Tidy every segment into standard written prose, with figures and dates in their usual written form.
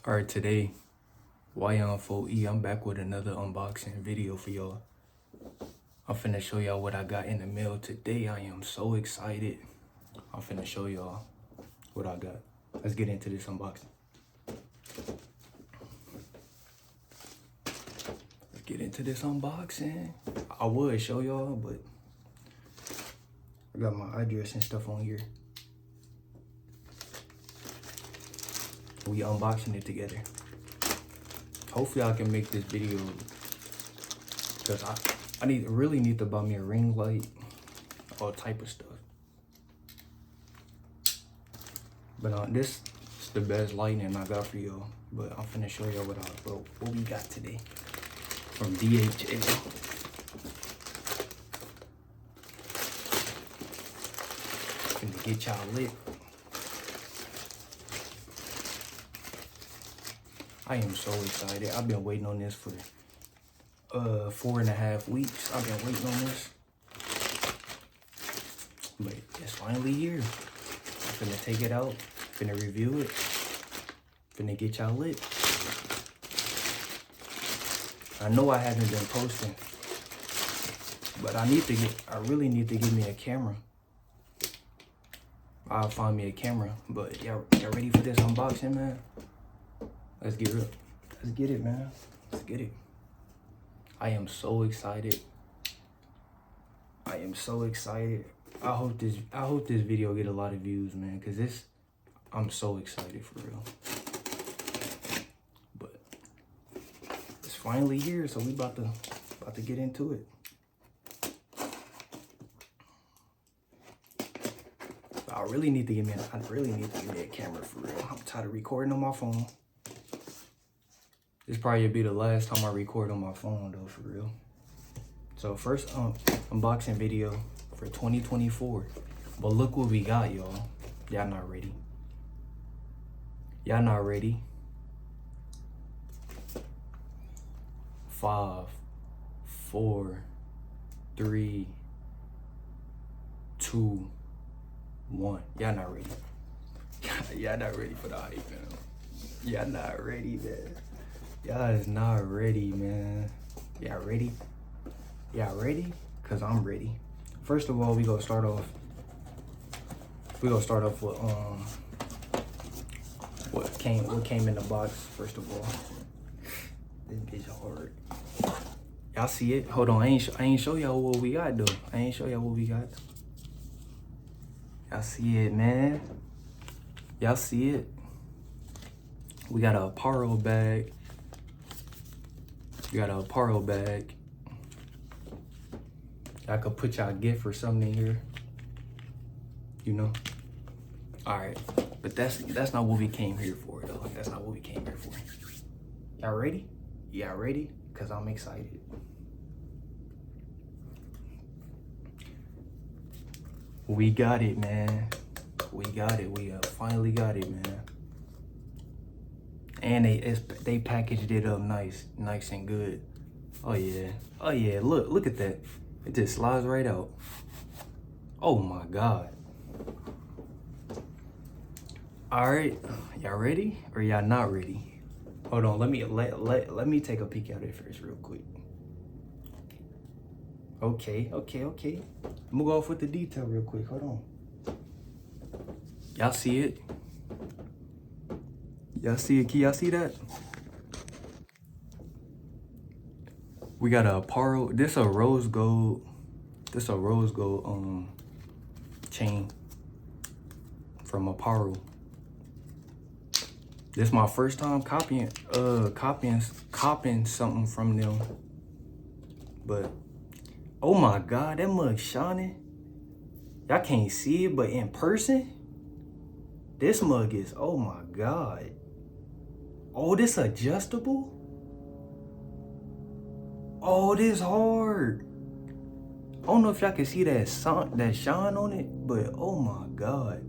Alright, today, YM4E, I'm back with another unboxing video for y'all. I'm finna show y'all what I got in the mail today. I am so excited. I'm finna show y'all what I got. Let's get into this unboxing. Let's get into this unboxing. I would show y'all, but I got my address and stuff on here. We unboxing it together. Hopefully I can make this video, because I really need to buy me a ring light, all type of stuff. But this is the best lighting I got for y'all. But I'm finna show y'all what we got today from DHL. Finna get y'all lit. I am so excited. I've been waiting on this for 4.5 weeks. I've been waiting on this. But it's finally here. I'm finna take it out. Finna review it. Finna get y'all lit. I know I haven't been posting, but I really need to get me a camera. I'll find me a camera. But y'all ready for this unboxing, man? Let's get it. Let's get it, man. Let's get it. I am so excited. I am so excited. I hope this video get a lot of views, man, because I'm so excited for real. But it's finally here, so we about to get into it. I really need to get me a camera for real. I'm tired of recording on my phone. This probably be the last time I record on my phone though, for real. So first unboxing video for 2024. But look what we got, y'all. Y'all not ready. Y'all not ready. 5, 4, 3, 2, 1. Y'all not ready. Y'all not ready for the hype, man. Y'all not ready, man. Y'all is not ready, man. Y'all ready? Y'all ready? Cause I'm ready. First of all, we gonna start off with what came in the box. First of all, this bitch hard. Y'all see it? Hold on, I ain't show y'all what we got though. I ain't show y'all what we got. Y'all see it, man? Y'all see it? We got a apparel bag. You got a apparel bag. I could put y'all gift or something in here. You know? Alright. But that's not what we came here for though. That's not what we came here for. Y'all ready? Y'all ready? Cause I'm excited. We got it, man. We got it. We finally got it, man. And they packaged it up nice and good. Oh yeah, look at that. It just slides right out. Oh my God. All right, y'all ready or y'all not ready? Hold on, let me take a peek at it first real quick. Okay. I'm gonna go off with the detail real quick. Hold on. Y'all see it? Y'all see it? Can y'all see that? We got a apparel. This a rose gold chain from apparel. This my first time copying something from them. But oh my God, that mug shining. Y'all can't see it, but in person, this mug is, oh my God. Oh, this adjustable? Oh, this hard. I don't know if y'all can see that shine on it, but oh my God.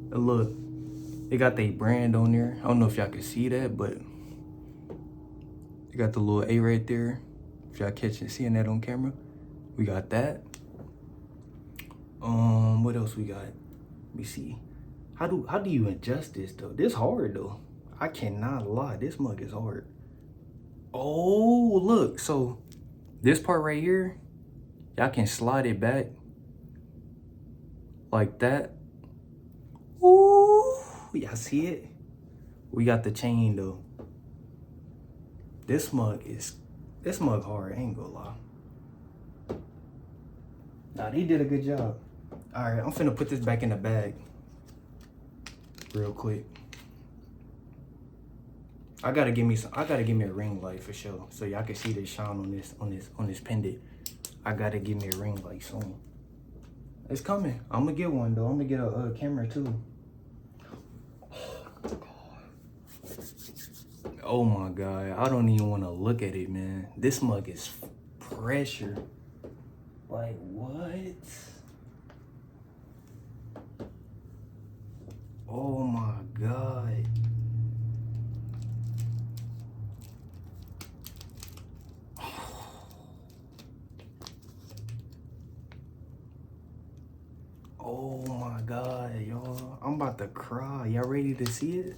Look, they got their brand on there. I don't know if y'all can see that, but they got the little A right there. If y'all seeing that on camera, we got that. What else we got? Let me see. How do you adjust this though? This hard though. I cannot lie. This mug is hard. Oh, look. So this part right here, y'all can slide it back like that. Ooh, y'all see it? We got the chain though. This mug hard, I ain't gonna lie. Nah, they did a good job. All right, I'm finna put this back in the bag real quick. I gotta give me a ring light for sure, so y'all can see the shine on this pendant. I gotta give me a ring light soon. It's coming. I'm gonna get one though. I'm gonna get a camera too. Oh my god, I don't even want to look at it, man. This mug is pressure. Like what? Oh my god. Oh my god, y'all. I'm about to cry. Y'all ready to see it?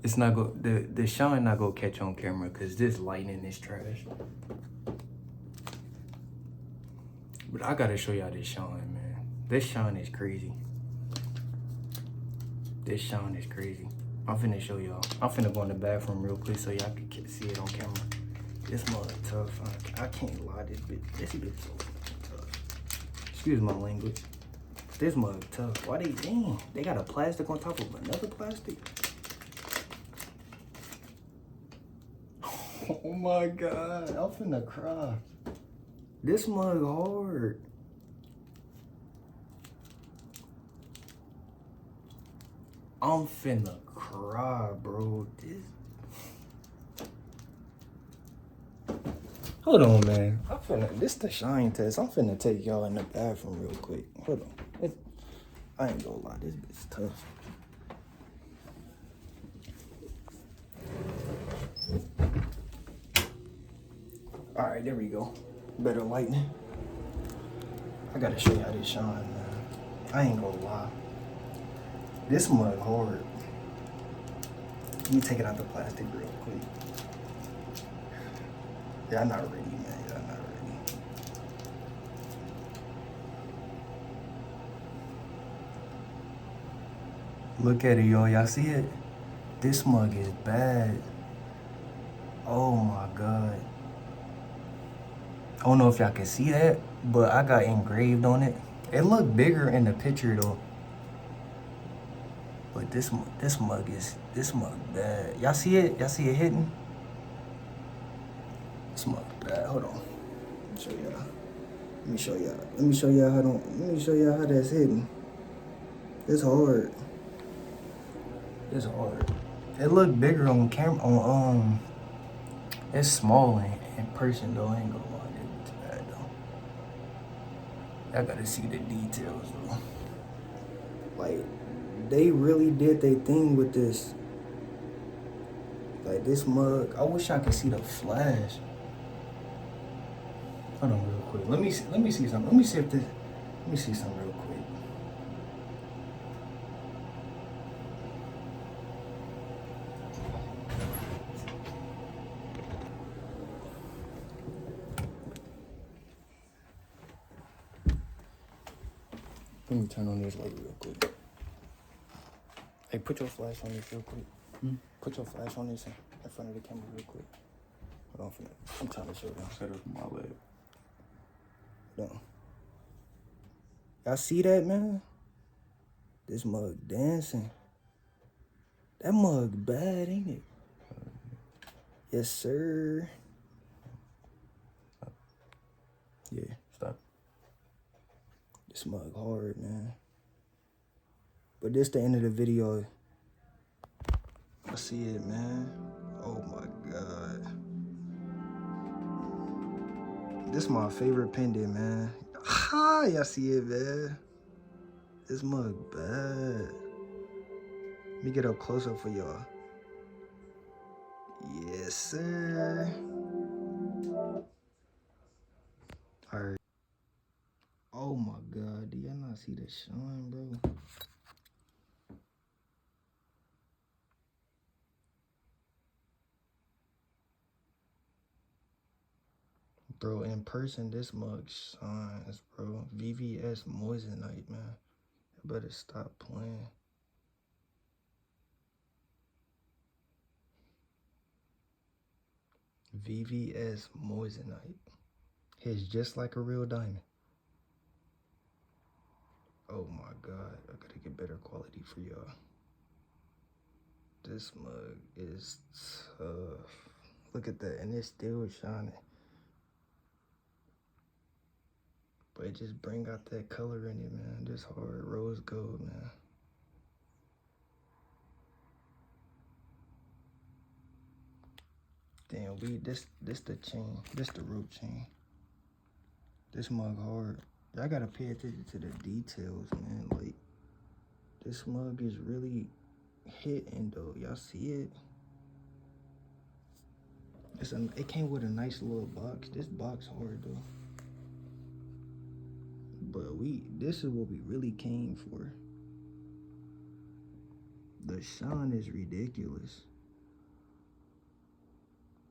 It's not go the shine not gonna catch on camera because this lighting is trash. But I gotta show y'all this shine, man. This shine is crazy. This shine is crazy. I'm finna show y'all. I'm finna go in the bathroom real quick so y'all can see it on camera. This mother tough. I can't lie. This bitch so fucking tough. Excuse my language. This mug tough. Why they got a plastic on top of another plastic? Oh my god, I'm finna cry. This mug hard. I'm finna cry, bro. Hold on, man. This the shine test. I'm finna take y'all in the bathroom real quick. Hold on. I ain't gonna lie, this bitch tough. All right, there we go. Better lighting. I gotta show y'all this shine, man. I ain't gonna lie. This mug hard. Let me take it out the plastic real quick. Y'all not ready, man. Y'all not ready. Look at it, y'all. Y'all see it? This mug is bad. Oh my god. I don't know if y'all can see that, but I got engraved on it. It looked bigger in the picture though. But this mug bad. Y'all see it? Y'all see it hitting? This mug bad. Hold on. Let me show y'all how that's hitting. It's hard. It's hard. It looked bigger on camera. It's small in person though. I ain't gonna lie. It's bad though. I gotta see the details though. Like, they really did their thing with this. Like this mug. I wish I could see the flash. Hold on real quick. Let me see something. Let me see something real quick. Let me turn on this light real quick. Hey, put your flash on this real quick. Put your flash on this in front of the camera real quick. Hold on, I'm trying to show them. Set up my leg. No. Y'all see that, man? This mug dancing. That mug bad, ain't it? Yes, sir. Yeah. Stop. This mug hard, man. But this the end of the video. I see it, man. Oh my god. This my favorite pendant, man. Ha! Y'all see it, man. This mug bad. Let me get up closer for y'all. Yes, sir. All right. Oh my god, do y'all not see the shine, bro? Bro, in person, this mug shines, bro. VVS Moissanite, man. I better stop playing. VVS Moissanite. Hits just like a real diamond. Oh my God, I gotta get better quality for y'all. This mug is tough. Look at that, and it's still shining. But it just bring out that color in it, man. This hard rose gold, man. Damn, this the chain. This the rope chain. This mug hard. Y'all gotta pay attention to the details, man. Like, this mug is really hitting though. Y'all see it? It came with a nice little box. This box hard though. But this is what we really came for. The shine is ridiculous.